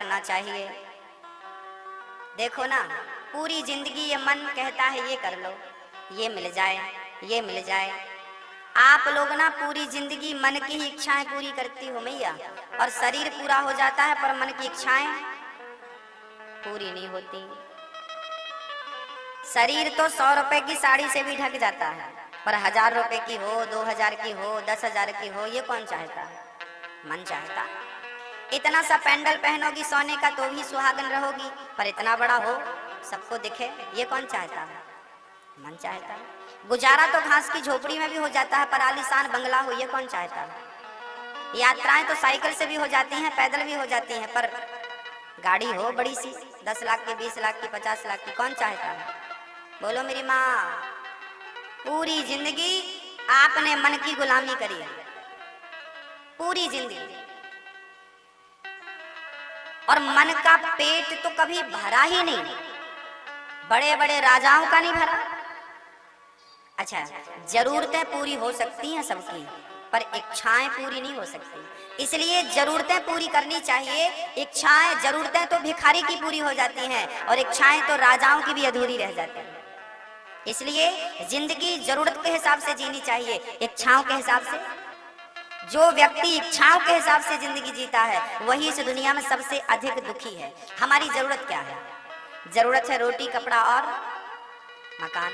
काटना चाहिए। देखो ना, पूरी जिंदगी ये मन कहता है ये कर लो, ये मिल जाए, ये मिल जाए। आप लोग ना पूरी जिंदगी मन की ही इच्छाएं पूरी करती हो मैया, और शरीर पूरा हो जाता है पर मन की इच्छाएं पूरी नहीं होती। शरीर तो 100 रुपए की साड़ी से भी ढक जाता है, पर 1000 रुपए की हो, 2000 की हो, 10,000 की हो, ये कौन चाहता है? मन चाहता। इतना सा पैंडल पहनोगी सोने का तो भी सुहागन रहोगी, पर इतना बड़ा हो सबको दिखे, ये कौन चाहता है? मन चाहता है। गुजारा तो घास की झोपड़ी में भी हो जाता है, पर आलीशान बंगला हो, ये कौन चाहता है? यात्राएं तो साइकिल से भी हो जाती हैं, पैदल भी हो जाती हैं, पर गाड़ी हो बड़ी सी 10 लाख की, 20 लाख की, 50 लाख की, कौन चाहता है? बोलो मेरी माँ। पूरी जिंदगी आपने मन की गुलामी करी है, पूरी जिंदगी, और मन का पेट तो कभी भरा ही नहीं। बड़े बड़े राजाओं का नहीं भरा। अच्छा, जरूरतें पूरी हो सकती हैं सबकी, पर इच्छाएं पूरी नहीं हो सकती। इसलिए जरूरतें पूरी करनी चाहिए। इच्छाएं, जरूरतें तो भिखारी की पूरी हो जाती हैं, और इच्छाएं तो राजाओं की भी अधूरी रह जाती हैं। इसलिए जिंदगी जरूरत के हिसाब से जीनी चाहिए, इच्छाओं के हिसाब से। जो व्यक्ति इच्छाओं के हिसाब से जिंदगी जीता है वही इस दुनिया में सबसे अधिक दुखी है। हमारी जरूरत क्या है? जरूरत है रोटी, कपड़ा और मकान।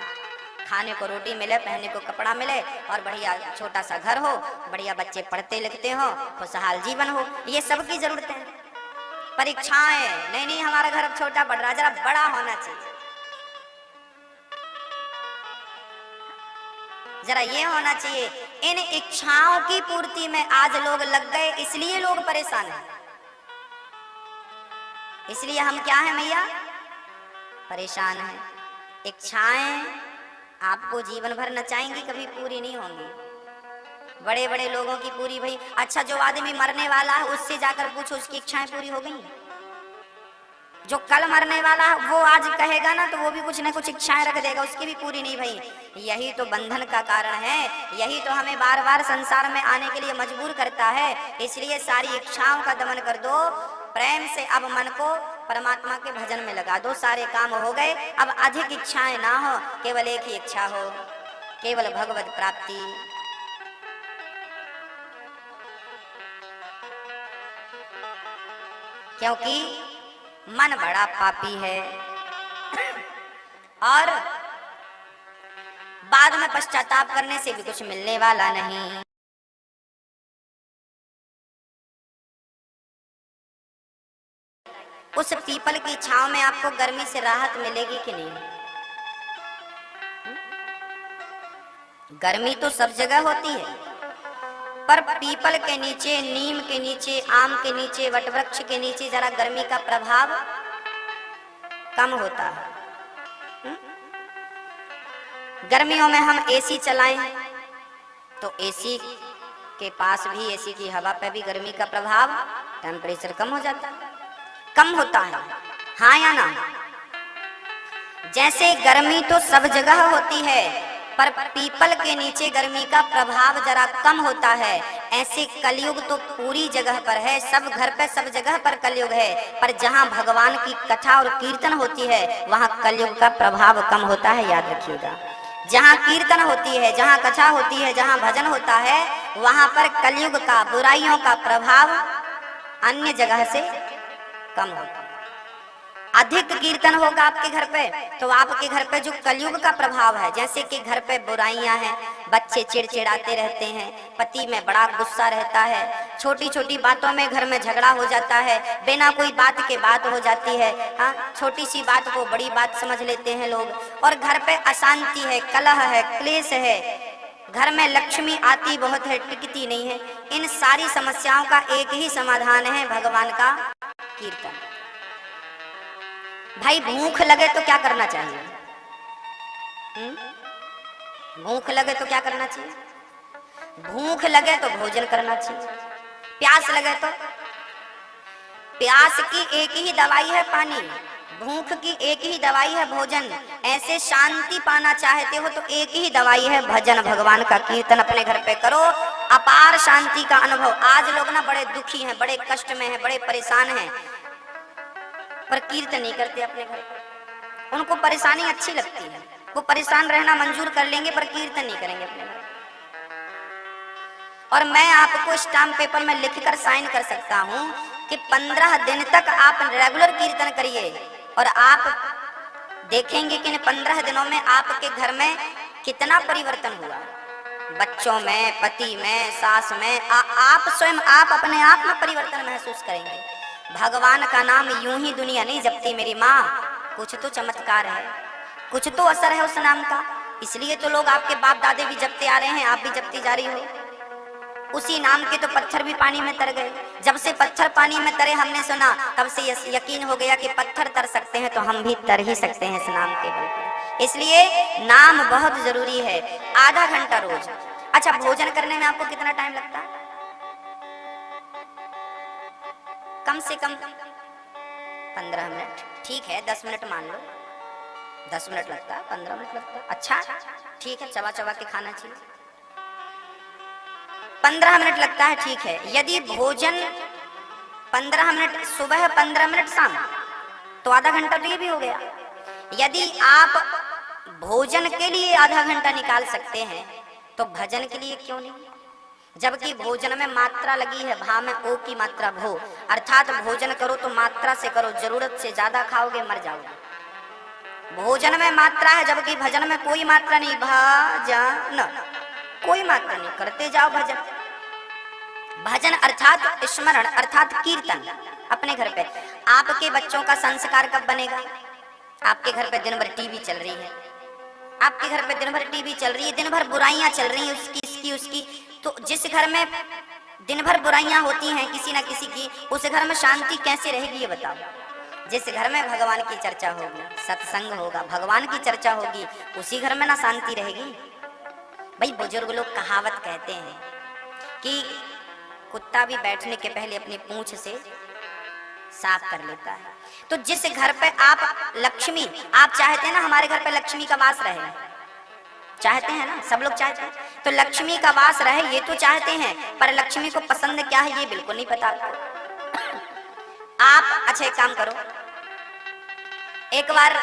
खाने को रोटी मिले, पहनने को कपड़ा मिले, और बढ़िया छोटा सा घर हो, बढ़िया बच्चे पढ़ते लिखते हो, खुशहाल जीवन हो, ये सबकी जरूरतें हैं। पर इच्छाएं नहीं, नहीं हमारा घर अब छोटा पड़ रहा, जरा बड़ा होना चाहिए, जरा ये होना चाहिए। इन इच्छाओं की पूर्ति में आज लोग लग गए, इसलिए लोग परेशान हैं। इसलिए हम क्या है मैया? परेशान हैं। इच्छाएं आपको जीवन भर नचाएंगी, कभी पूरी नहीं होंगी। बड़े बड़े लोगों की पूरी भई। अच्छा, जो आदमी मरने वाला है उससे जाकर पूछो उसकी इच्छाएं पूरी हो गई? जो कल मरने वाला है वो आज कहेगा ना तो वो भी कुछ न कुछ इच्छाएं रख देगा, उसकी भी पूरी नहीं भई। यही तो बंधन का कारण है, यही तो हमें बार बार संसार में आने के लिए मजबूर करता है। इसलिए सारी इच्छाओं का दमन कर दो, प्रेम से अब मन को परमात्मा के भजन में लगा दो, सारे काम हो गए। अब अधिक इच्छाएं ना हो, केवल एक ही इच्छा हो, केवल भगवत प्राप्ति। क्योंकि मन बड़ा पापी है और बाद में पश्चाताप करने से भी कुछ मिलने वाला नहीं। उस पीपल की छांव में आपको गर्मी से राहत मिलेगी कि नहीं? गर्मी तो सब जगह होती है, पर पीपल के नीचे, नीम के नीचे, आम के नीचे, वटवृक्ष के नीचे जरा गर्मी का प्रभाव कम होता है। गर्मियों में हम एसी चलाएं तो एसी के पास भी, एसी की हवा पे भी गर्मी का प्रभाव, टेम्परेचर कम हो जाता है, कम होता है। हाँ या ना? जैसे गर्मी तो सब जगह होती है, पर पीपल के नीचे गर्मी का प्रभाव जरा कम होता है, ऐसे कलयुग तो पूरी जगह पर है, सब घर पे सब जगह पर कलयुग है। पर जहाँ भगवान की कथा और कीर्तन होती है वहाँ कलयुग का प्रभाव कम होता है, याद रखिएगा। जहाँ कीर्तन होती है, जहाँ कथा होती है, जहाँ भजन होता है, वहाँ पर कलयुग का, बुराइयों का प्रभाव अन्य जगह से कम होता है। अधिक कीर्तन होगा आपके घर पे तो आपके घर पे जो कलयुग का प्रभाव है, जैसे कि घर पे बुराइयां हैं, बच्चे चिड़चिड़ाते रहते हैं, पति में बड़ा गुस्सा रहता है, छोटी छोटी बातों में घर में झगड़ा हो जाता है, बिना कोई बात के बात हो जाती है। हाँ, छोटी सी बात को बड़ी बात समझ लेते हैं लोग, और घर पे अशांति है, कलह है, क्लेश है, घर में लक्ष्मी आती बहुत है, टिकती नहीं है। इन सारी समस्याओं का एक ही समाधान है, भगवान का कीर्तन। भाई भूख लगे तो क्या करना चाहिए? भूख लगे तो क्या करना चाहिए? भूख लगे तो भोजन करना चाहिए। प्यास लगे तो, प्यास की एक ही दवाई है पानी, भूख की एक ही दवाई है भोजन। ऐसे शांति पाना चाहते हो तो एक ही दवाई है भजन, भगवान का कीर्तन अपने घर पे करो, अपार शांति का अनुभव। आज लोग ना बड़े दुखी हैं, बड़े कष्ट में हैं, बड़े परेशान हैं। पर कीर्तन नहीं करते अपने घर। उनको परेशानी अच्छी लगती है, वो परेशान रहना मंजूर कर लेंगे पर कीर्तन नहीं करेंगे अपने घर। और मैं आपको स्टाम्प पेपर में लिखकर साइन कर सकता हूं कि 15 दिन तक आप रेगुलर कीर्तन करिए और आप देखेंगे कि इन 15 दिनों में आपके घर में कितना परिवर्तन हुआ, बच्चों में, पति में, सास में, आप स्वयं आप अपने आप में परिवर्तन महसूस करेंगे। भगवान का नाम यूं ही दुनिया नहीं जपती मेरी माँ, कुछ तो चमत्कार है, कुछ तो असर है उस नाम का। इसलिए तो लोग आपके बाप दादे भी जपते आ रहे हैं, आप भी जपती जा रही हो। उसी नाम के तो पत्थर भी पानी में तर गए। जब से पत्थर पानी में तरे हमने सुना, तब से यकीन हो गया कि पत्थर तर सकते हैं तो हम भी तर ही सकते हैं इस नाम के बल पर। इसलिए नाम बहुत जरूरी है। आधा घंटा रोज। अच्छा, भोजन करने में आपको कितना टाइम लगता है? कम से कम 15 मिनट। ठीक है, 10 मिनट मान लो। 10 मिनट लगता है, 15 मिनट लगता है। अच्छा ठीक है, चबा चबा के खाना चाहिए। 15 मिनट लगता है, ठीक है। यदि भोजन 15 मिनट सुबह, 15 मिनट शाम, तो आधा घंटा तो ये भी हो गया। यदि आप भोजन के लिए आधा घंटा निकाल सकते हैं तो भजन के लिए क्यों नहीं? जबकि भोजन में मात्रा लगी है, भा में ओ की मात्रा भो, अर्थात भोजन करो तो मात्रा से करो, जरूरत से ज्यादा खाओगे मर जाओगे। भोजन में मात्रा है, जबकि भजन में कोई मात्रा नहीं। भजन कोई मात्रा नहीं, करते जाओ भजन। भजन अर्थात स्मरण, अर्थात कीर्तन। अपने घर पे आपके बच्चों का संस्कार कब बनेगा? आपके घर पे दिन भर टीवी चल रही है, आपके घर पे दिन भर टीवी चल रही है, दिन भर बुराइयां चल रही हैं, उसकी इसकी उसकी, तो जिस घर में दिन भर बुराइयां होती हैं किसी ना किसी की, उस घर में शांति कैसे रहेगी ये बताओ? जिस घर में भगवान की चर्चा होगी, सत्संग होगा, भगवान की चर्चा होगी, उसी घर में ना शांति रहेगी। भाई बुजुर्ग लोग कहावत कहते हैं कि कुत्ता भी बैठने के पहले अपनी पूंछ से साफ कर लेता है। तो जिस घर पे आप लक्ष्मी, आप चाहते हैं ना हमारे घर पे लक्ष्मी का वास रहे, चाहते हैं ना, सब लोग चाहते हैं, तो लक्ष्मी का वास रहे ये तो चाहते हैं, पर लक्ष्मी को पसंद क्या है ये बिल्कुल नहीं पता आपको। आप अच्छा एक काम करो, एक बार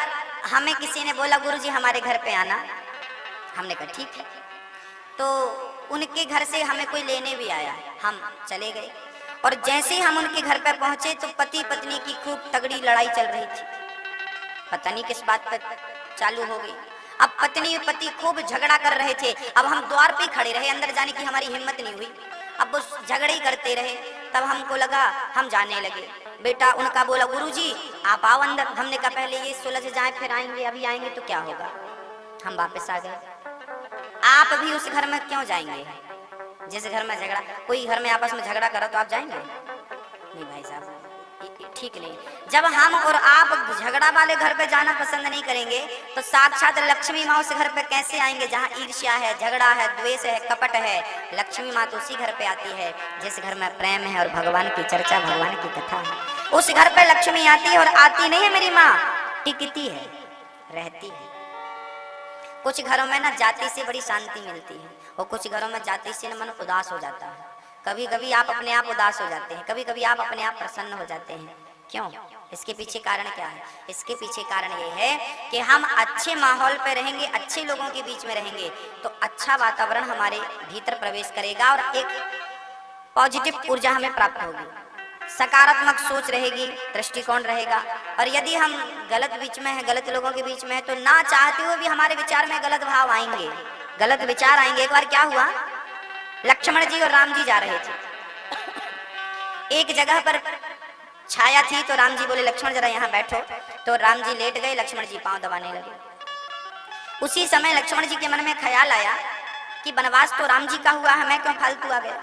हमें किसी ने बोला गुरुजी हमारे घर पे आना, हमने कहा ठीक है। तो उनके घर से हमें कोई लेने भी आया, हम चले गए और जैसे ही हम उनके घर पर पहुंचे तो पति पत्नी की खूब तगड़ी लड़ाई चल रही थी। पता नहीं किस बात पर चालू हो गई। अब पत्नी और पति खूब झगड़ा कर रहे थे। अब हम द्वार पे खड़े रहे, अंदर जाने की हमारी हिम्मत नहीं हुई। अब वो झगड़े ही करते रहे। तब हमको लगा, हम जाने लगे। बेटा उनका बोला गुरुजी आप आओ अंदर। हमने कहा पहले ये सुलझ जाए फिर आएंगे, अभी आएंगे तो क्या होगा। हम वापस आ गए। आप भी उस घर में क्यों जाएंगे जिस घर में झगड़ा, कोई घर में आपस में झगड़ा करो तो आप जाएंगे? नहीं भाई साहब, ठीक नहीं। जब हम और आप झगड़ा वाले घर पे जाना पसंद नहीं करेंगे तो साक्षात लक्ष्मी माँ उस घर पे कैसे आएंगे जहाँ ईर्ष्या है, झगड़ा है, द्वेष है, कपट है। लक्ष्मी माँ तो उसी घर पे आती है जिस घर में प्रेम है और भगवान की चर्चा, भगवान की कथा है। उस घर पे लक्ष्मी आती है और आती नहीं है मेरी माँ, टिकती है, रहती है। कुछ घरों में ना जाति से बड़ी शांति मिलती है और कुछ घरों में जाति से मन उदास हो जाता है। कभी कभी आप अपने आप उदास हो जाते हैं, कभी कभी आप अपने आप प्रसन्न हो जाते हैं। क्यों? इसके पीछे कारण क्या है? इसके पीछे कारण ये है कि हम अच्छे माहौल पे रहेंगे, अच्छे लोगों के बीच में रहेंगे तो अच्छा वातावरण हमारे भीतर प्रवेश करेगा और एक पॉजिटिव ऊर्जा हमें प्राप्त होगी, सकारात्मक सोच रहेगी, दृष्टिकोण रहेगा। और यदि हम गलत बीच में है, गलत लोगों के बीच में है तो ना चाहते हुए भी हमारे विचार में गलत भाव आएंगे, गलत विचार आएंगे। एक बार क्या हुआ, लक्ष्मण जी और राम जी जा रहे थे, एक जगह पर छाया थी तो राम जी बोले लक्ष्मण जरा यहाँ बैठो। तो राम जी लेट गए, लक्ष्मण जी पांव दबाने लगे। उसी समय लक्ष्मण जी के मन में ख्याल आया कि वनवास तो राम जी का हुआ है, मैं क्यों फालतू आ गया।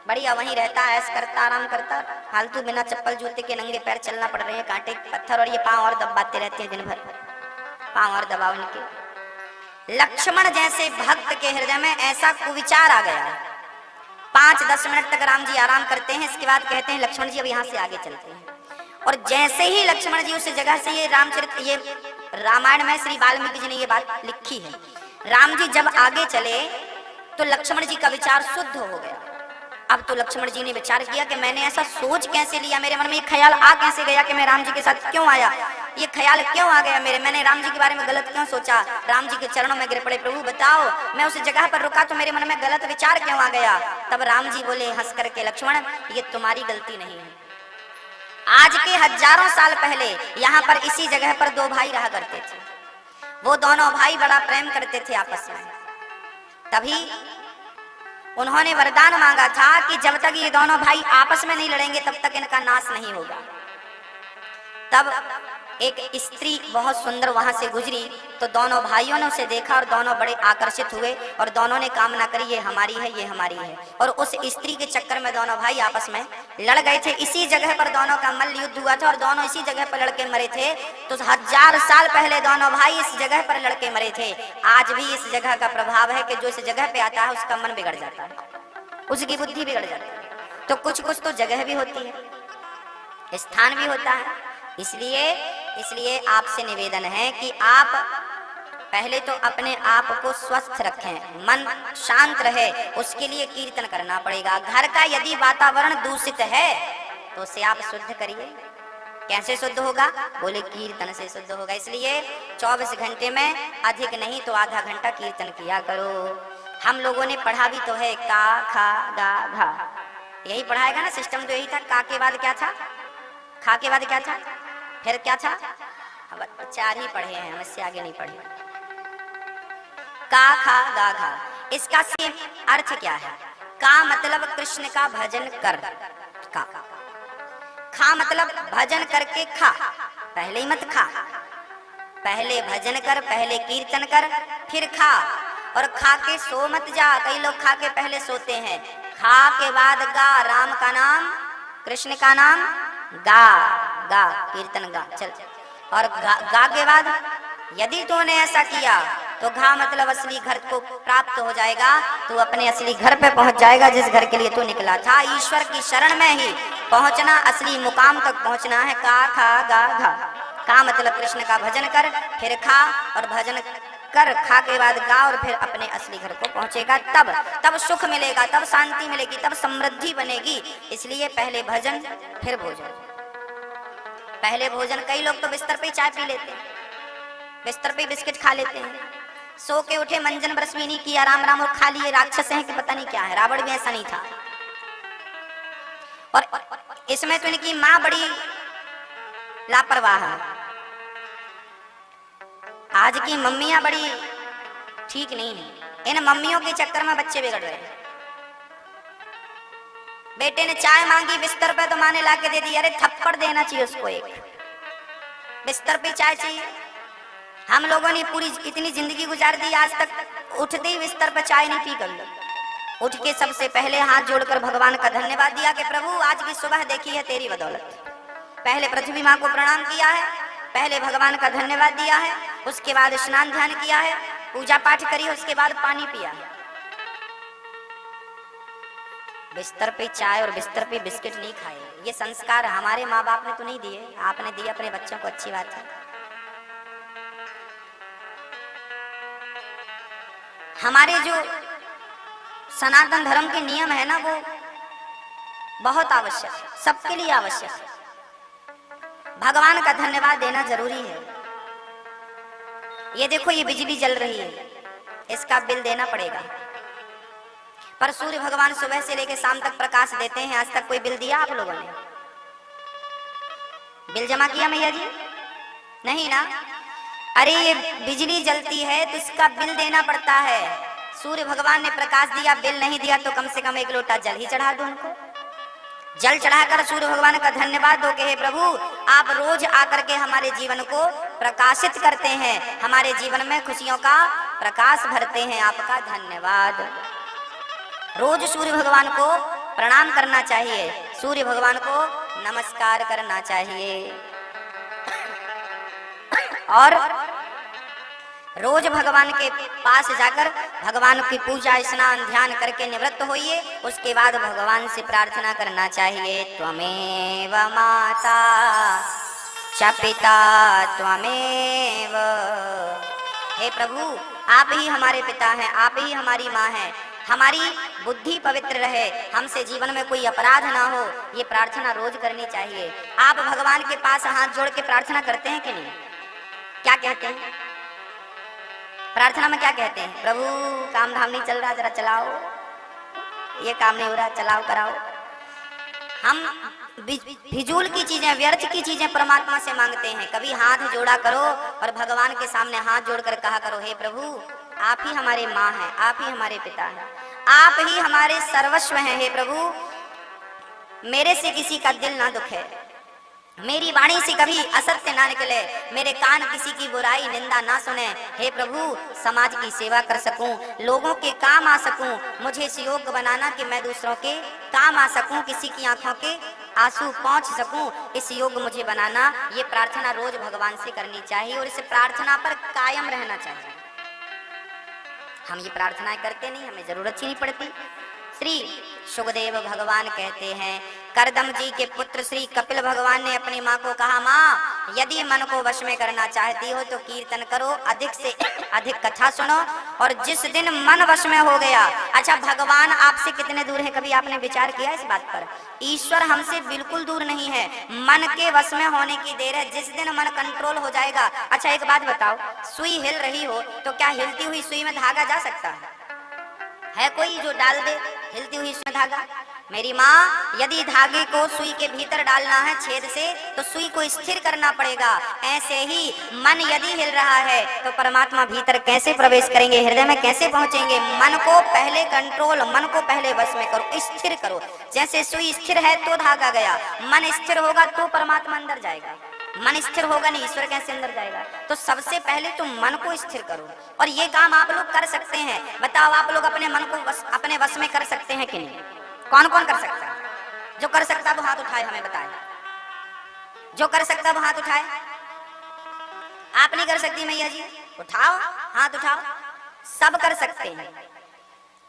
बढ़िया वहीं रहता, ऐश करता, आराम करता, फालतू बिना चप्पल जूते के नंगे पैर चलना पड़ रहे हैं, कांटे पत्थर, और ये पांव और दबाते रहते हैं दिन भर, पांव और दबाव इनके। लक्ष्मण जैसे भक्त के हृदय में ऐसा कुविचार आ गया। 5-10 मिनट तक राम जी आराम करते हैं, इसके बाद कहते हैं लक्ष्मण जी अब यहाँ से आगे चलते हैं। और जैसे ही लक्ष्मण जी उस जगह से, ये रामचरित्र, ये रामायण में श्री वाल्मीकि जी ने ये बात लिखी है, राम जी जब आगे चले तो लक्ष्मण जी का विचार शुद्ध हो गया। अब तो लक्ष्मण जी ने विचार किया कि मैंने ऐसा सोच कैसे लिया, मेरे मन में ये ख्याल आ कैसे गया कि मैं राम जी के साथ क्यों आया, ये ख्याल क्यों आ गया मेरे, मैंने राम जी के बारे में गलत क्यों सोचा। राम जी के चरणों में गिर पड़े, प्रभु बताओ मैं उस जगह पर रुका तो मेरे मन में गलत विचार क्यों आ गया। तब राम जी बोले हंस करके, लक्ष्मण ये तुम्हारी गलती नहीं है। आज के हजारों साल पहले यहाँ पर इसी जगह पर दो भाई रहा करते थे। वो दोनों भाई बड़ा प्रेम करते थे आपस में। तभी उन्होंने वरदान मांगा था कि जब तक ये दोनों भाई आपस में नहीं लड़ेंगे तब तक इनका नाश नहीं होगा। तब एक स्त्री बहुत सुंदर वहां से गुजरी तो दोनों भाइयों ने उसे देखा और दोनों बड़े आकर्षित हुए और दोनों ने कामना करी ये हमारी है, ये हमारी है। और उस स्त्री के चक्कर में दोनों भाई आपस में लड़ गए थे। इसी जगह पर दोनों का मल्ल युद्ध हुआ था और दोनों इसी जगह पर लड़के मरे थे। तो 1000 साल पहले दोनों भाई इस जगह पर लड़के मरे थे। आज भी इस जगह का प्रभाव है कि जो इस जगह पे आता है उसका मन बिगड़ जाता है, उसकी बुद्धि बिगड़ जाती है। तो कुछ कुछ तो जगह भी होती है, स्थान भी होता है। इसलिए आपसे निवेदन है कि आप पहले तो अपने आप को स्वस्थ रखें, मन शांत रहे, उसके लिए कीर्तन करना पड़ेगा। घर का यदि वातावरण दूषित है तो उसे आप शुद्ध करिए। कैसे शुद्ध होगा? बोले कीर्तन से शुद्ध होगा। इसलिए 24 घंटे में अधिक नहीं तो आधा घंटा कीर्तन किया करो। हम लोगों ने पढ़ा भी तो है का खा गा घा, यही पढ़ाएगा ना, सिस्टम तो यही था। का के बाद क्या था, खा के बाद क्या था, फिर क्या था, अब 4 ही पढ़े हैं, हम इससे आगे नहीं पढ़े। का खा गा घा, इसका सेम अर्थ क्या है? का मतलब कृष्ण का भजन कर, का। खा मतलब भजन करके खा, पहले ही मत खा, पहले भजन कर, पहले कीर्तन कर, फिर खा। और खा के सो मत जा, कई लोग खा के पहले सोते हैं। खा के बाद गा, राम का नाम, कृष्ण का नाम, गा गा कीर्तन गा चल। और गा के बाद यदि तूने ऐसा किया तो घा मतलब असली घर को प्राप्त हो जाएगा, तू अपने असली घर पे पहुंच जाएगा जिस घर के लिए तू निकला था। ईश्वर की शरण में ही पहुंचना, असली मुकाम तक पहुंचना है। का खा गा घा, का मतलब कृष्ण का भजन कर, फिर खा, और भजन कर, खा के बाद गा, और फिर अपने असली घर को पहुंचेगा। तब सुख मिलेगा, तब शांति मिलेगी, तब समृद्धि बनेगी। इसलिए पहले भजन फिर भोजन। पहले भोजन, कई लोग तो बिस्तर पे चाय पी लेते हैं, बिस्तर पे बिस्किट खा लेते हैं, सो के उठे मंजन ब्रश भी नहीं किया, राम राम और खा लिए। राक्षस हैं कि पता नहीं क्या है। रावण भी ऐसा नहीं था। और इसमें तो इनकी माँ बड़ी लापरवाह है। आज की मम्मियां बड़ी ठीक नहीं है। इन मम्मियों के चक्कर में बच्चे बिगड़ रहे हैं। बेटे ने चाय मांगी बिस्तर पे तो माँ ने लाके दे दी, अरे थप्पड़ देना चाहिए उसको एक। बिस्तर पे चाय चाहिए। हम लोगों ने पूरी इतनी जिंदगी गुजार दी, आज तक उठते ही बिस्तर पर चाय नहीं पी कर लो। उठ के सबसे पहले हाथ जोड़कर भगवान का धन्यवाद दिया कि प्रभु आज की सुबह देखी है तेरी बदौलत। पहले पृथ्वी माँ को प्रणाम किया है, पहले भगवान का धन्यवाद दिया है, उसके बाद स्नान ध्यान किया है, पूजा पाठ करी, उसके बाद पानी पिया है। बिस्तर पे चाय और बिस्तर पे बिस्किट नहीं खाए। ये संस्कार हमारे माँ बाप ने तो नहीं दिए, आपने दिए अपने बच्चों को, अच्छी बात है। हमारे जो सनातन धर्म के नियम है ना, वो बहुत आवश्यक है, सबके लिए आवश्यक है। भगवान का धन्यवाद देना जरूरी है। ये देखो, ये बिजली जल रही है, इसका बिल देना पड़ेगा। पर सूर्य भगवान सुबह से लेकर शाम तक प्रकाश देते हैं, आज तक कोई बिल दिया आप लोगों ने? बिल जमा किया मैया जी? नहीं ना। अरे ये बिजली जलती है तो इसका बिल देना पड़ता है। सूर्य भगवान ने प्रकाश दिया, बिल नहीं दिया तो कम से कम 1 लोटा जल ही चढ़ा दो उनको। जल चढ़ाकर सूर्य भगवान का धन्यवाद दो कि हे प्रभु आप रोज आकर के हमारे जीवन को प्रकाशित करते हैं, हमारे जीवन में खुशियों का प्रकाश भरते हैं, आपका धन्यवाद। रोज सूर्य भगवान को प्रणाम करना चाहिए, सूर्य भगवान को नमस्कार करना चाहिए। और रोज भगवान के पास जाकर भगवान की पूजा स्नान ध्यान करके निवृत्त होइए। उसके बाद भगवान से प्रार्थना करना चाहिए, त्वमेव माता च पिता त्वमेव। हे प्रभु आप ही हमारे पिता हैं, आप ही हमारी माँ हैं, हमारी बुद्धि पवित्र रहे, हमसे जीवन में कोई अपराध ना हो, ये प्रार्थना रोज करनी चाहिए। आप भगवान के पास हाथ जोड़ के प्रार्थना करते हैं कि नहीं? क्या कहते हैं प्रार्थना में? क्या कहते हैं? प्रभु काम धाम नहीं चल रहा, जरा चलाओ, ये काम नहीं हो रहा, चलाओ, कराओ। हम फिजूल की चीजें, व्यर्थ की चीजें परमात्मा से मांगते हैं। कभी हाथ जोड़ा करो और भगवान के सामने हाथ जोड़कर कहा करो, हे प्रभु आप ही हमारे माँ हैं, आप ही हमारे पिता हैं, आप ही हमारे सर्वस्व हैं। हे प्रभु मेरे से किसी का दिल ना दुखे, मेरी वाणी से कभी असत्य ना निकले, मेरे कान किसी की बुराई निंदा ना सुने। हे प्रभु समाज की सेवा कर सकूं, लोगों के काम आ सकूं, मुझे इस योग्य बनाना कि मैं दूसरों के काम आ सकूं, किसी की आंखों के आंसू पहुंच सकूं, इस योग्य मुझे बनाना। ये प्रार्थना रोज भगवान से करनी चाहिए और इस प्रार्थना पर कायम रहना चाहिए। हम ये प्रार्थनाएं करते नहीं, हमें जरूरत ही नहीं पड़ती। श्री सुखदेव भगवान कहते हैं, करदम जी के पुत्र श्री कपिल भगवान ने अपनी माँ को कहा, माँ यदि मन को वश में करना चाहती हो तो कीर्तन करो, अधिक से अधिक कथा सुनो, और जिस दिन मन वश में हो गया। अच्छा, भगवान आपसे कितने दूर है? कभी आपने विचार किया इस बात पर? ईश्वर हमसे बिल्कुल दूर नहीं है, मन के वश में होने की देर है। जिस दिन मन कंट्रोल हो जाएगा। अच्छा एक बात बताओ, सुई हिल रही हो तो क्या हिलती हुई सुई में धागा जा सकता है कोई जो डाल दे हिलती हुई इसमें धागा? मेरी माँ, यदि धागे को सुई के भीतर डालना है छेद से, तो सुई को स्थिर करना पड़ेगा। ऐसे ही मन यदि हिल रहा है तो परमात्मा भीतर कैसे प्रवेश करेंगे, हृदय में कैसे पहुंचेंगे? मन को पहले कंट्रोल, मन को पहले वश में करो, स्थिर करो। जैसे सुई स्थिर है तो धागा गया, मन स्थिर होगा तो परमात्मा अंदर जाएगा। मन स्थिर होगा नहीं, ईश्वर कैसे अंदर जाएगा? तो सबसे पहले तुम मन को स्थिर करो, और ये काम आप लोग कर सकते हैं। बताओ, आप लोग अपने मन को अपने वश में कर सकते हैं कि नहीं? कौन कौन कर सकता है? जो कर सकता है वो हाथ उठाए, हमें बताए। जो कर सकता है वो हाथ उठाए। आप नहीं कर सकती मैया जी? उठाओ, हाथ उठाओ। सब कर सकते हैं।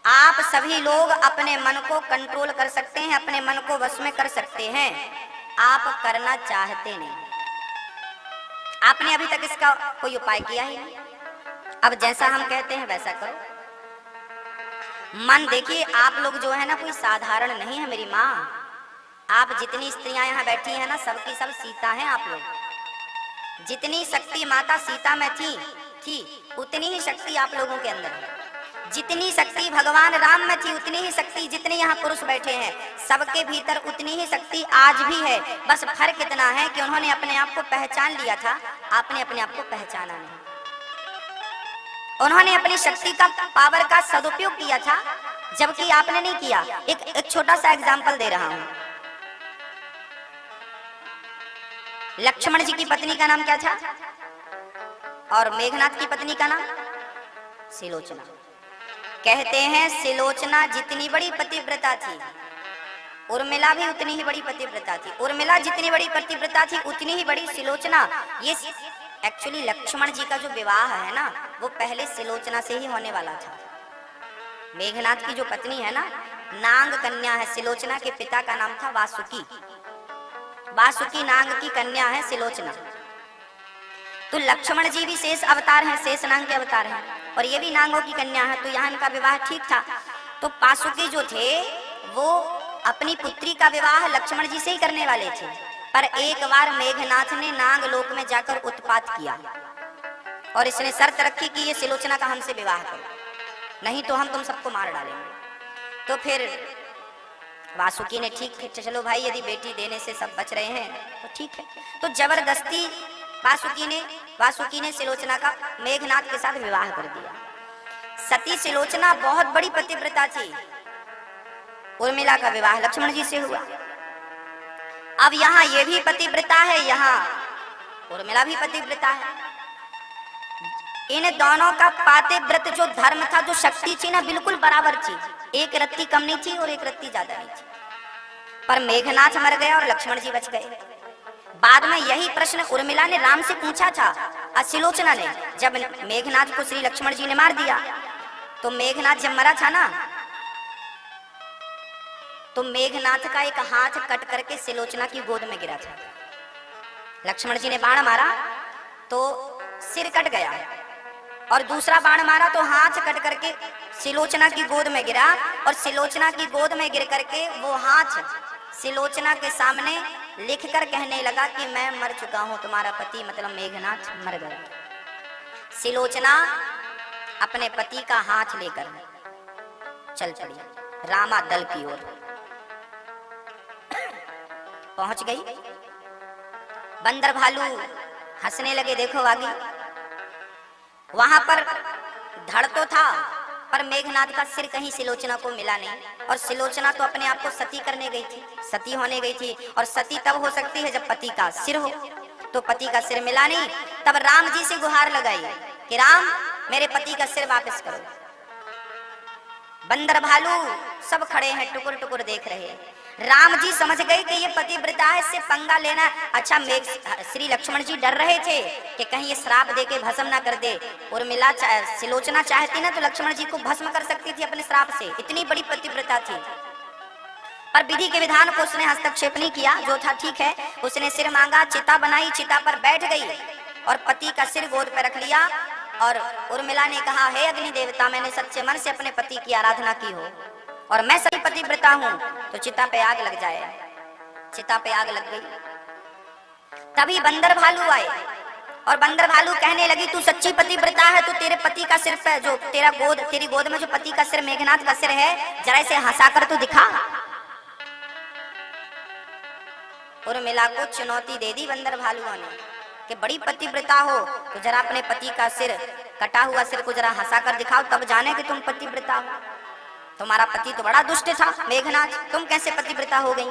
आप सभी लोग अपने मन को कंट्रोल कर सकते हैं, अपने मन को वश में कर सकते हैं। आप करना चाहते नहीं, आपने अभी तक इसका कोई उपाय किया ही नहीं। अब जैसा हम कहते हैं वैसा करो। मन देखिए, आप लोग जो है ना कोई साधारण नहीं है मेरी माँ। आप जितनी स्त्रियां यहाँ बैठी हैं ना, सबकी सब सीता हैं आप लोग। जितनी शक्ति माता सीता में थी उतनी ही शक्ति आप लोगों के अंदर है। जितनी शक्ति भगवान राम में थी उतनी ही शक्ति जितने यहाँ पुरुष बैठे हैं सबके भीतर उतनी ही शक्ति आज भी है। बस फर्क इतना है कि उन्होंने अपने आप को पहचान लिया था, आपने अपने आप को पहचाना नहीं। उन्होंने अपनी शक्ति का, पावर का सदुपयोग किया था, जबकि आपने नहीं किया। एक छोटा सा एग्जाम्पल दे रहा हूं। लक्ष्मण जी की पत्नी का नाम क्या था? और मेघनाथ की पत्नी का नाम? सिलोचना। कहते हैं सिलोचना जितनी बड़ी पतिव्रता थी, उर्मिला भी उतनी ही बड़ी पतिव्रता थी। उर्मिला जितनी बड़ी पतिव्रता थी उतनी ही बड़ी सिलोचना। ये एक्चुअली लक्ष्मण जी का जो विवाह है ना, वो पहले सिलोचना से ही होने वाला था। मेघनाथ की जो पत्नी है ना, नांग कन्या है। सिलोचना के पिता का नाम था वासुकी। वासुकी नांग की कन्या है सिलोचना। तो लक्ष्मण जी भी शेष अवतार हैं, शेष नांग के अवतार हैं, और ये भी नांगों की कन्या है। तो यहाँ इनका विवाह ठीक था। तो वासुकी जो थे वो अपनी पुत्री का विवाह लक्ष्मण जी से ही करने वाले थे, पर एक बार मेघनाथ ने नाग लोक में जाकर उत्पात किया और इसने शर्त रखी कि ये सिलोचना का हमसे विवाह करो, नहीं तो हम तुम सबको मार डालेंगे। तो फिर वासुकी ने ठीक है, चलो भाई यदि बेटी देने से सब बच रहे हैं तो ठीक है। तो जबरदस्ती वासुकी ने सिलोचना का मेघनाथ के साथ विवाह कर दिया। सती सिलोचना बहुत बड़ी पतिव्रता थी। उर्मिला का विवाह लक्ष्मण जी से हुआ। अब यहाँ ये भी पतिव्रता है, यहाँ उर्मिला भी पतिव्रता है। इन दोनों का पातिव्रत जो धर्म था, जो शक्ति थी ना, बिल्कुल बराबर थी। एक रत्ती कम नहीं थी और एक रत्ती ज्यादा नहीं थी। पर मेघनाथ मर गया और लक्ष्मण जी बच गए। बाद में यही प्रश्न उर्मिला ने राम से पूछा था, सिलोचना ने। जब मेघनाथ को श्री लक्ष्मण जी ने मार दिया, तो मेघनाथ जब मरा था ना, तो मेघनाथ का एक हाथ कट करके सिलोचना की गोद में गिरा था। लक्ष्मण जी ने बाण मारा तो सिर कट गया, और दूसरा बाण मारा तो हाथ कट करके सिलोचना की गोद में गिरा, और सिलोचना की गोद में गिर करके वो हाथ सिलोचना के सामने लिखकर कहने लगा कि मैं मर चुका हूं, तुम्हारा पति मतलब मेघनाथ मर गया। सिलोचना अपने पति का हाथ लेकर चल पड़ी रामा दल की ओर पहुंच गई। बंदर भालू हंसने लगे, देखो आगे वहां पर धड़ तो था पर मेघनाथ का सिर कहीं सिलोचना को मिला नहीं, और सिलोचना तो अपने आप को सती करने गई थी, सती होने गई थी, और सती तब हो सकती है जब पति का सिर हो, तो पति का सिर मिला नहीं। तब राम जी से गुहार लगाई कि राम मेरे पति का सिर वापस करो। बंदर भालू सब खड़े हैं, टुकुर टुकुर देख रहे हैं। राम जी समझ गए कि ये पतिव्रता है, इससे पंगा लेना। अच्छा, मेघ श्री लक्ष्मण जी डर रहे थे कि कहीं ये श्राप देके भस्म ना कर दे। उर्मिला सिलोचना चाहती ना तो लक्ष्मण जी को भस्म कर सकती थी अपने श्राप से, इतनी बड़ी पतिव्रता थी। पर विधि के विधान को उसने हस्तक्षेप नहीं किया, जो था ठीक है। उसने सिर मांगा, चिता बनाई, चिता पर बैठ गई और पति का सिर गोद पर रख लिया। और उर्मिला ने कहा, हे अग्नि देवता, मैंने सच्चे मन से अपने पति की आराधना की हो और मैं सही पतिव्रता हूं, तो चिता पे आग लग जाए। चिता पे आग लग गई। तभी बंदर भालू आए और बंदर भालू कहने लगी, तू सच्ची पतिव्रता है तो तेरे पति का सिर पे जो तेरी गोद में जो पति का सिर मेघनाथ का सिर है, जरा इसे हंसाकर तो दिखा। उर्मिला को चुनौती दे दी बंदर भालुओं ने कि बड़ी पतिव्रता हो तो जरा अपने पति का सिर, कटा हुआ सिर को जरा हंसाकर दिखाओ, तब जाने कि तुम पतिव्रता हो। तुम्हारा पति तो बड़ा दुष्ट था मेघनाथ, तुम कैसे पतिव्रता हो गई।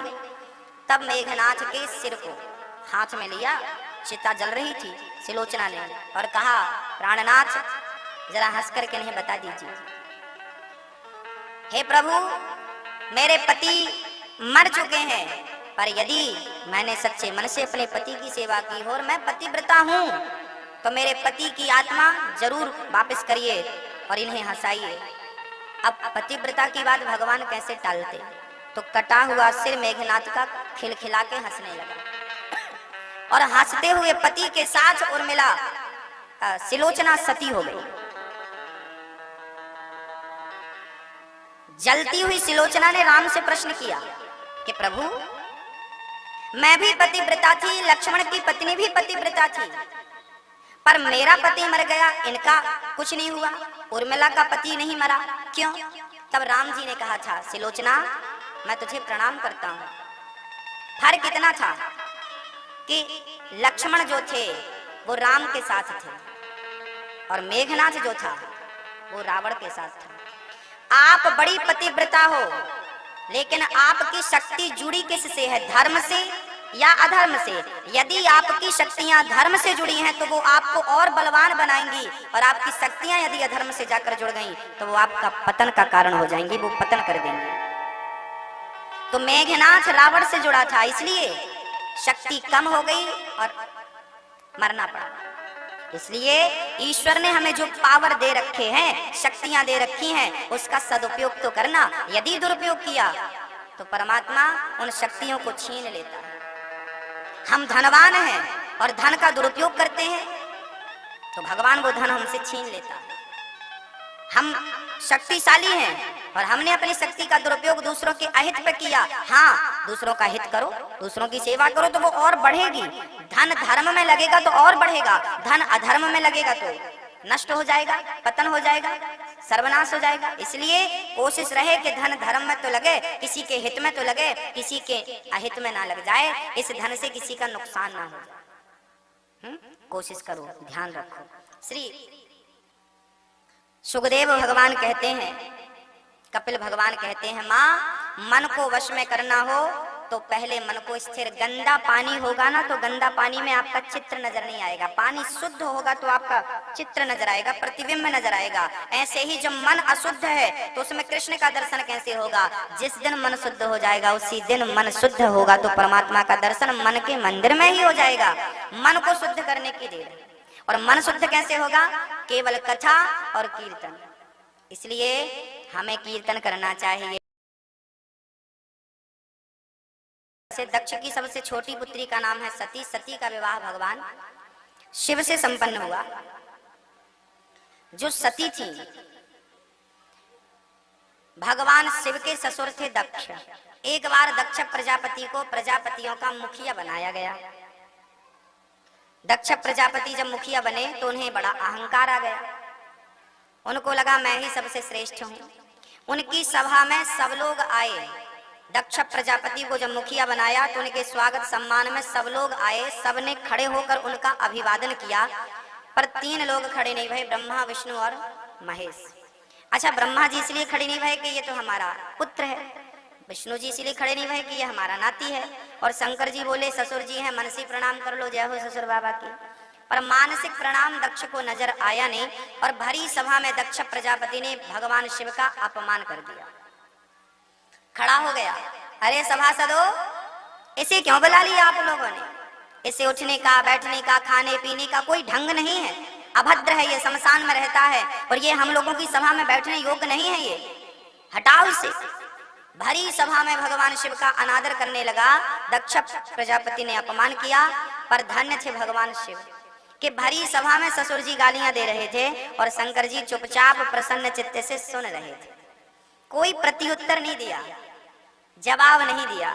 तब मेघनाथ के सिर को हाथ में लिया, चिता जल रही थी सिलोचना ने, और कहा, प्राणनाथ जरा हंस करके इन्हें बता दीजिए, हे प्रभु मेरे पति मर चुके हैं, पर यदि मैंने सच्चे मन से अपने पति की सेवा की हो और मैं पतिव्रता हूं तो मेरे पति की आत्मा जरूर वापस करिए और इन्हें हंसाइए। अब पतिव्रता की बात भगवान कैसे टालते, तो कटा हुआ सिर मेघनाथ का खिलखिला के हंसने लगा और हंसते हुए पति के साथ उर्मिला सिलोचना सती हो गई। जलती हुई सिलोचना ने राम से प्रश्न किया कि प्रभु मैं भी पतिव्रता थी, लक्ष्मण की पत्नी भी पतिव्रता थी, पर मेरा पति मर गया, इनका कुछ नहीं हुआ, उर्मिला का पति नहीं मरा, क्यों। तब राम जी ने कहा था, सिलोचना मैं तुझे प्रणाम करता हूं। फर्क इतना था कि लक्ष्मण जो थे वो राम के साथ थे और मेघनाथ जो था वो रावण के साथ था। आप बड़ी पतिव्रता हो, लेकिन आपकी शक्ति जुड़ी किससे है, धर्म से या अधर्म से। यदि आपकी शक्तियां धर्म से जुड़ी हैं तो वो आपको और बलवान बनाएंगी, और आपकी शक्तियां यदि अधर्म से जाकर जुड़ गईं तो वो आपका पतन का कारण हो जाएंगी, वो पतन कर देंगे। तो मेघनाथ रावण से जुड़ा था, इसलिए शक्ति कम हो गई और मरना पड़ा। इसलिए ईश्वर ने हमें जो पावर दे रखे हैं, शक्तियां दे रखी हैं, उसका सदुपयोग तो करना। यदि दुरुपयोग किया तो परमात्मा उन शक्तियों को छीन लेता है। हम धनवान हैं और धन का दुरुपयोग करते हैं तो भगवान वो धन हमसे छीन लेता है। हम शक्तिशाली हैं और हमने अपनी शक्ति का दुरुपयोग दूसरों के अहित पे किया। हाँ, दूसरों का हित करो, दूसरों की सेवा करो तो वो और बढ़ेगी। धन धर्म में लगेगा तो और बढ़ेगा, धन अधर्म में लगेगा तो नष्ट हो जाएगा, पतन हो जाएगा, सर्वनाश हो जाएगा। इसलिए कोशिश रहे कि धन धर्म में तो लगे, किसी के हित में तो लगे, किसी के अहित में ना लग जाए, इस धन से किसी का नुकसान ना हो जाए। कोशिश करो, ध्यान रखो। श्री सुखदेव भगवान कहते हैं, कपिल भगवान कहते हैं, माँ मन को वश में करना हो तो पहले मन को स्थिर, गंदा पानी होगा ना तो गंदा पानी में आपका चित्र नजर नहीं आएगा, पानी शुद्ध होगा तो आपका चित्र नजर आएगा, प्रतिबिंब नजर आएगा। ऐसे ही जब मन अशुद्ध है तो उसमें कृष्ण का दर्शन कैसे होगा। जिस दिन मन शुद्ध हो जाएगा उसी दिन मन शुद्ध होगा तो परमात्मा का दर्शन मन के मंदिर में ही हो जाएगा। मन को शुद्ध करने की देर है। और मन शुद्ध कैसे होगा, केवल कथा और कीर्तन। इसलिए हमें कीर्तन करना चाहिए। दक्ष की सबसे छोटी पुत्री का नाम है सती। सती का विवाह भगवान शिव से संपन्न हुआ। जो सती थी, भगवान शिव के ससुर थे दक्ष। एक बार दक्ष प्रजापति को प्रजापतियों का मुखिया बनाया गया। दक्ष प्रजापति जब मुखिया बने तो उन्हें बड़ा अहंकार आ गया। उनको लगा मैं ही सबसे श्रेष्ठ हूँ। उनकी सभा में सब लोग आए। दक्ष प्रजापति को जब मुखिया बनाया तो उनके स्वागत सम्मान में सब लोग आए। सबने खड़े होकर उनका अभिवादन किया, पर 3 लोग खड़े नहीं भये, ब्रह्मा, विष्णु और महेश। अच्छा, ब्रह्मा जी इसलिए खड़े नहीं भये कि ये तो हमारा पुत्र है, विष्णु जी इसलिए खड़े नहीं भये कि ये हमारा नाती है, और शंकर जी बोले ससुर जी हैं, मनसी प्रणाम कर लो, जय हो ससुर बाबा की। पर मानसिक प्रणाम दक्ष को नजर आया नहीं, और भरी सभा में दक्ष प्रजापति ने भगवान शिव का अपमान कर दिया। खड़ा हो गया, अरे सभासदों, इसे क्यों बुला लिया आप लोगों ने? इसे उठने का, बैठने का, खाने पीने का कोई ढंग नहीं है, अभद्र है, ये शमशान में रहता है और ये हम लोगों की सभा में बैठने योग्य नहीं है, ये हटाओ इसे। भरी सभा में भगवान शिव का अनादर करने लगा। दक्ष प्रजापति ने अपमान किया, पर धन्य थे भगवान शिव कि भरी सभा में ससुर जी गालियां दे रहे थे और शंकर जी चुपचाप प्रसन्न चित्त से सुन रहे थे। कोई प्रत्युत्तर नहीं दिया, जवाब नहीं दिया।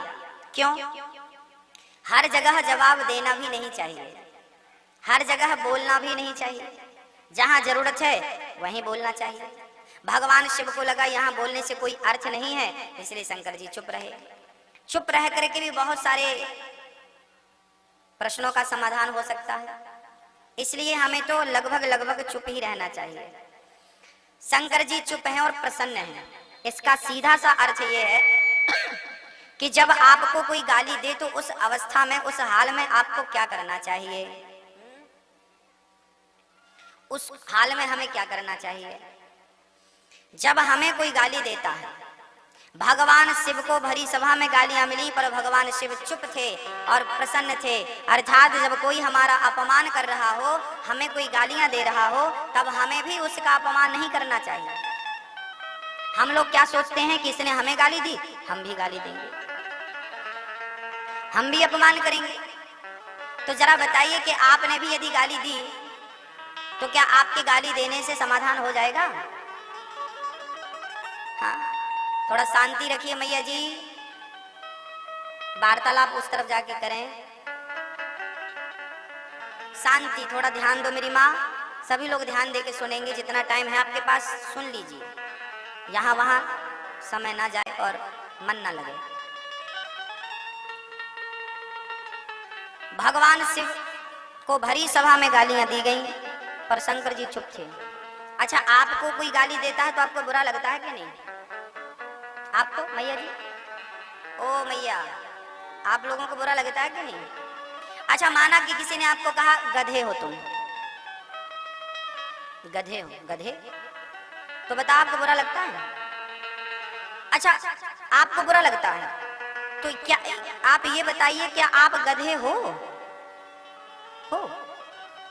क्यों? हर जगह जवाब देना भी नहीं चाहिए, हर जगह बोलना भी नहीं चाहिए। जहां जरूरत है वहीं बोलना चाहिए। भगवान शिव को लगा यहाँ बोलने से कोई अर्थ नहीं है, इसलिए शंकर जी चुप रहे। चुप रह करके भी बहुत सारे प्रश्नों का समाधान हो सकता है, इसलिए हमें तो लगभग चुप ही रहना चाहिए। शंकर जी चुप हैं और प्रसन्न हैं। इसका सीधा सा अर्थ ये है कि जब आपको कोई गाली दे तो उस अवस्था में, उस हाल में आपको क्या करना चाहिए? उस हाल में हमें क्या करना चाहिए? जब हमें कोई गाली देता है, भगवान शिव को भरी सभा में गालियां मिली पर भगवान शिव चुप थे और प्रसन्न थे। अर्थात जब कोई हमारा अपमान कर रहा हो, हमें कोई गालियां दे रहा हो, तब हमें भी उसका अपमान नहीं करना चाहिए। हम लोग क्या सोचते हैं कि इसने हमें गाली दी, हम भी गाली देंगे, हम भी अपमान करेंगे। तो जरा बताइए कि आपने भी यदि गाली दी तो क्या आपके गाली देने से समाधान हो जाएगा? हाँ, थोड़ा शांति रखिए मैया जी, वार्तालाप उस तरफ जाके करें। शांति, थोड़ा ध्यान दो मेरी माँ। सभी लोग ध्यान देके सुनेंगे, जितना टाइम है आपके पास सुन लीजिए, यहाँ वहां समय ना जाए और मन ना लगे। भगवान शिव को भरी सभा में गालियां दी गई पर शंकर जी चुप थे। अच्छा, आपको कोई गाली देता है तो आपको बुरा लगता है कि नहीं? आपको मैया जी, ओ मैया, आप लोगों को बुरा लगता है कि नहीं? अच्छा, माना कि किसी ने आपको कहा गधे हो तुम, गधे हो, गधे, तो बता आपको बुरा लगता है? अच्छा, आपको बुरा लगता है तो क्या आप ये बताइए, क्या आप गधे हो?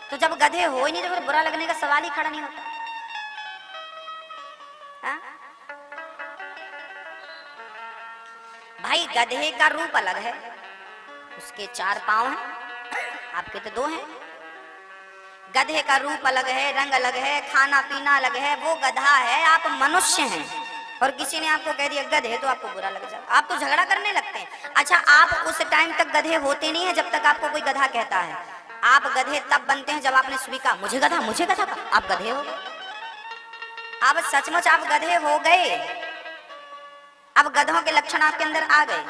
तो जब गधे हो ही नहीं तो फिर बुरा लगने का सवाल ही खड़ा नहीं होता। हा? भाई, गधे का रूप अलग है, उसके 4 पांव हैं, आपके तो 2 हैं। गधे का रूप अलग है, रंग अलग है, खाना पीना अलग है, वो गधा है, आप मनुष्य हैं। और किसी ने आपको कह दिया गधे तो आपको बुरा लग जाए, आप तो झगड़ा करने लगते हैं। अच्छा, आप उस टाइम तक गधे होते नहीं है जब तक आपको कोई गधा कहता है। आप गधे तब बनते हैं जब आपने स्वीकार, मुझे गधा आप गधे हो गए। अब सचमुच आप गधे हो गए, अब गधों के लक्षण आपके अंदर आ गए।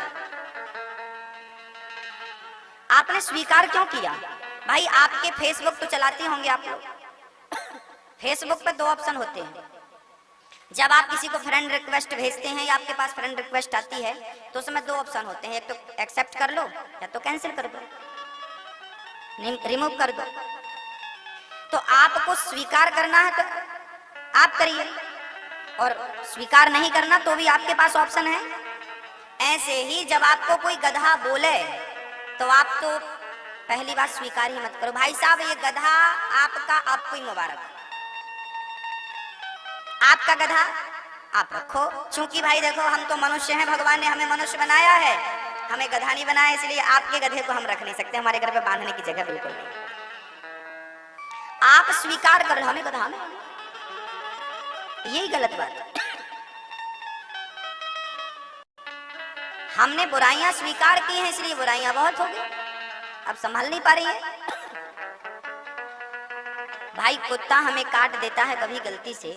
आपने स्वीकार क्यों किया? भाई, आपके फेसबुक तो चलाते होंगे आप लोग। फेसबुक पे 2 ऑप्शन होते हैं। जब आप किसी को फ्रेंड रिक्वेस्ट भेजते हैं या आपके पास फ्रेंड रिक्वेस्ट आती है तो उसमें 2 ऑप्शन होते हैं, एक तो एक्सेप्ट कर लो या तो कैंसिल कर दो, रिमूव कर दो। तो आपको स्वीकार करना है तो आप करिए, और स्वीकार नहीं करना तो भी आपके पास ऑप्शन है। ऐसे ही जब आपको कोई गधा बोले तो आप तो पहली बात स्वीकार ही मत करो। भाई साहब, ये गधा आपका, आपको ही मुबारक, आपका गधा आप रखो। चूंकि भाई देखो, हम तो मनुष्य हैं, भगवान ने हमें मनुष्य बनाया है, हमें गधा नहीं बनाया, इसलिए आपके गधे को हम रख नहीं सकते, हमारे घर पे बांधने की जगह बिल्कुल नहीं। आप स्वीकार कर लो, हमें गधा में यही गलत बात है। हमने बुराइयां स्वीकार की हैं, इसलिए बुराइयां बहुत हो गई, अब संभाल नहीं पा रही है। भाई कुत्ता हमें काट देता है कभी गलती से,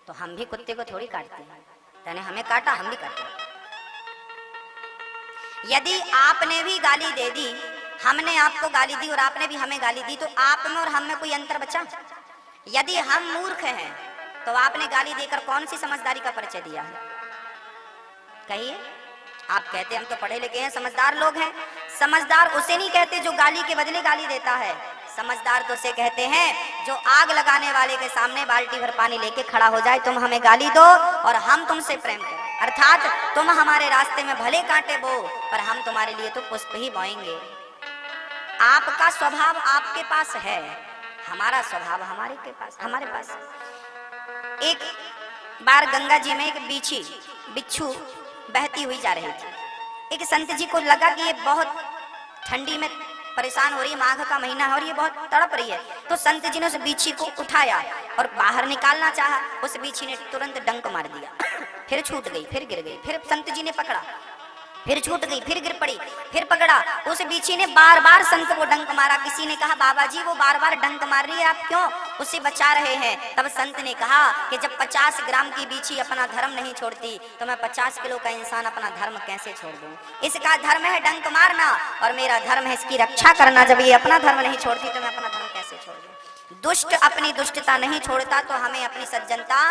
तो हम भी कुत्ते को थोड़ी काटते हैं, यानी हमें काटा हम भी काटते हैं। यदि आपने भी गाली दे दी, हमने आपको गाली दी और आपने भी हमें गाली दी, तो आप में और हम में कोई अंतर बचा? यदि हम मूर्ख हैं तो आपने गाली देकर कौन सी समझदारी का परिचय दिया है? कहिए। आप कहते हम तो पढ़े लिखे हैं, समझदार लोग हैं। समझदार उसे नहीं कहते जो गाली के बदले गाली देता है, समझदार तो उसे कहते हैं जो आग लगाने वाले के सामने बाल्टी भर पानी लेके खड़ा हो जाए, तुम हमें गाली दो और हम तुमसे प्रेम करें, अर्थात तुम हमारे रास्ते में भले कांटे बो पर हम तुम्हारे लिए तो पुष्प ही बोएंगे। आपका स्वभाव आपके पास है, हमारा स्वभाव हमारे पास। एक बार गंगा जी में एक बिच्छू बहती हुई जा रही थी। एक संत जी को लगा कि ये बहुत ठंडी में परेशान हो रही है, माघ का महीना है और ये बहुत तड़प रही है, तो संत जी ने उस बिच्छी को उठाया और बाहर निकालना चाहा। उस बिच्छी ने तुरंत डंक मार दिया, फिर छूट गई, फिर गिर गई, फिर संत जी ने पकड़ा, फिर छूट गई, फिर गिर पड़ी, फिर पकड़ा। उस बिच्छी ने बार बार संत को डंक मारा। किसी ने कहा बाबा जी वो बार बार डंक मार रही है, आप क्यों उसे बचा रहे हैं? तब संत ने कहा कि जब 50 ग्राम की बिच्छी अपना धर्म नहीं छोड़ती तो मैं 50 किलो का इंसान अपना धर्म कैसे छोड़ दूं? इसका धर्म है डंक मारना और मेरा धर्म है इसकी रक्षा करना। जब ये अपना धर्म नहीं छोड़ती तो मैं अपना धर्म कैसे छोड़ दूं? दुष्ट अपनी दुष्टता नहीं छोड़ता तो हमें अपनी सज्जनता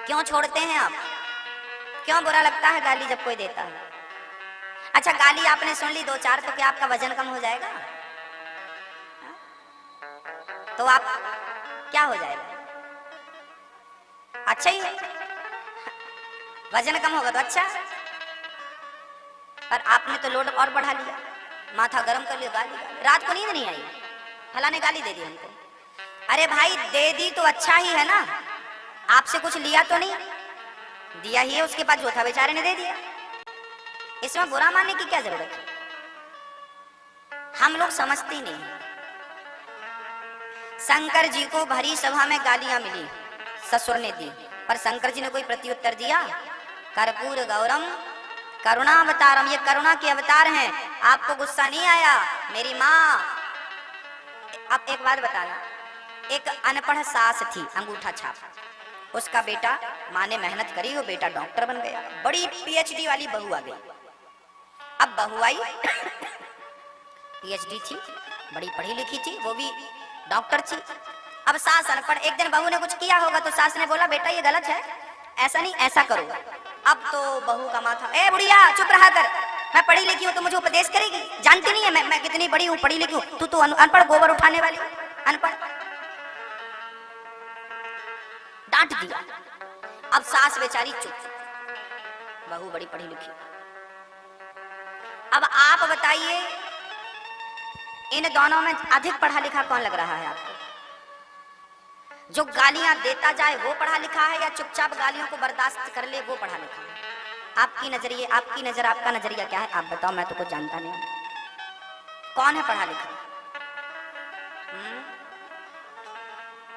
क्यों छोड़ते हैं आप? क्यों बुरा लगता है गाली जब कोई देता है? अच्छा गाली आपने सुन ली 2-4 तो क्या आपका वजन कम हो जाएगा? तो आप क्या हो जाएगा? अच्छा ही है, वजन कम होगा तो अच्छा। पर आपने तो लोड और बढ़ा लिया, माथा गर्म कर लिया, गाली। रात को नींद नहीं आई, फला ने गाली दे दी हमको। अरे भाई दे दी तो अच्छा ही है ना, आपसे कुछ लिया तो नहीं, दिया ही है, उसके पास जो था बेचारे ने दे दिया, इसमें बुरा मानने की क्या जरूरत है? हम लोग समझते नहीं। शंकर जी को भरी सभा में गालियां मिली, ससुर ने दी, पर शंकर जी ने कोई प्रत्युत्तर दिया? कर्पूर गौरम करुणावतारम, ये करुणा के अवतार हैं, आपको गुस्सा नहीं आया? मेरी माँ, अब एक बात बताना, एक अनपढ़ सास थी, अंगूठा छाप, उसका बेटा, माँ ने मेहनत करी, वो बेटा डॉक्टर बन गया, बड़ी पीएचडी वाली बहू आ गई। अब बहू आई पीएचडी थी, बड़ी पढ़ी लिखी थी, वो भी डॉक्टर थी। अब सास अनपढ़, एक दिन बहू ने कुछ किया होगा तो सास ने बोला बेटा ये गलत है, ऐसा नहीं ऐसा करो। अब तो बहू का माथा, ए बुढ़िया चुप रहा कर, मैं पढ़ी लिखी हूँ तो मुझे उपदेश करेगी? जानती नहीं है मैं कितनी बड़ी हूँ, पढ़ी लिखी हूँ, तू तो अनपढ़, गोबर उठाने वाली अनपढ़। डांट दिया। अब सास बेचारी चुप, बहू बड़ी पढ़ी लिखी। अब आप बताइए इन दोनों में अधिक पढ़ा लिखा कौन लग रहा है आपको? जो गालियां देता जाए वो पढ़ा लिखा है या चुपचाप गालियों को बर्दाश्त कर ले वो पढ़ा लिखा है? आपकी नजर, आपका नजरिया क्या है? आप बताओ, मैं तो कुछ जानता नहीं। कौन है पढ़ा लिखा?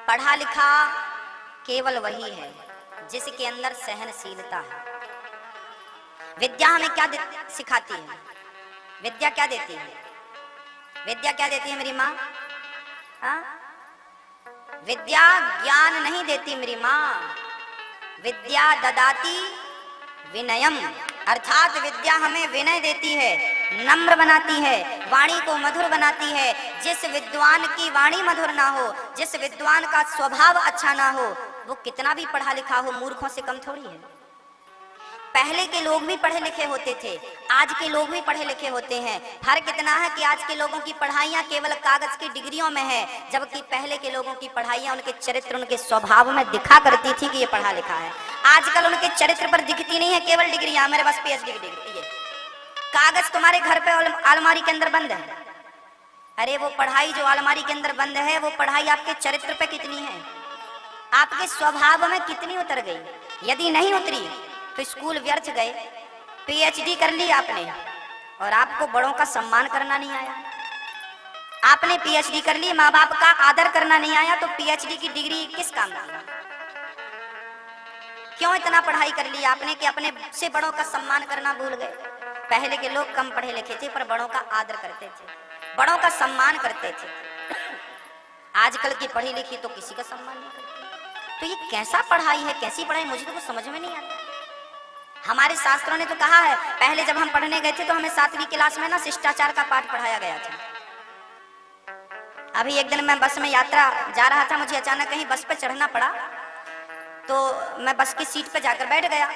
पढ़ा लिखा केवल वही है जिसके अंदर सहनशीलता है। विद्या हमें क्या सिखाती है? विद्या क्या देती है? विद्या क्या देती है मेरी माँ? विद्या ज्ञान नहीं देती मेरी माँ, विद्या ददाती विनयम, अर्थात विद्या हमें विनय देती है, नम्र बनाती है, वाणी को मधुर बनाती है। जिस विद्वान की वाणी मधुर ना हो, जिस विद्वान का स्वभाव अच्छा ना हो, वो कितना भी पढ़ा लिखा हो मूर्खों से कम थोड़ी है। पहले के लोग भी पढ़े लिखे होते थे, आज के लोग भी पढ़े लिखे होते हैं। फर्क इतना है कि आज के लोगों की पढ़ाइयाँ केवल कागज की डिग्रियों में है, जबकि पहले के लोगों की पढ़ाइयाँ उनके चरित्र, उनके स्वभाव में दिखा करती थी कि ये पढ़ा लिखा है। आजकल उनके चरित्र पर दिखती नहीं है, केवल डिग्रियां, मेरे पास पीएचडी की डिग्री। ये कागज तुम्हारे घर पे अलमारी के अंदर बंद है, अरे वो पढ़ाई जो अलमारी के अंदर बंद है, वो पढ़ाई आपके चरित्र पे कितनी है, आपके स्वभाव में कितनी उतर गई? यदि नहीं उतरी तो स्कूल व्यर्थ गए। पीएचडी कर ली आपने और आपको बड़ों का सम्मान करना नहीं आया। आपने पीएचडी कर ली, माँ बाप का आदर करना नहीं आया, तो पीएचडी की डिग्री किस काम की? क्यों इतना पढ़ाई कर लिया आपने कि अपने से बड़ों का सम्मान करना भूल गए। पहले के लोग कम पढ़े लिखे थे पर बड़ों का आदर करते थे, बड़ों का सम्मान करते थे। आजकल की पढ़ी लिखी तो किसी का सम्मान नहीं करती। तो ये कैसा पढ़ाई है, कैसी पढ़ाई, मुझे तो कुछ समझ में नहीं आता। हमारे शास्त्रों ने तो कहा है, पहले जब हम पढ़ने गए थे तो हमें 7वीं क्लास में ना शिष्टाचार का पाठ पढ़ाया गया था। अभी एक दिन मैं बस में यात्रा जा रहा था, मुझे अचानक कहीं बस पे चढ़ना पड़ा, तो मैं बस की सीट पे जाकर बैठ गया।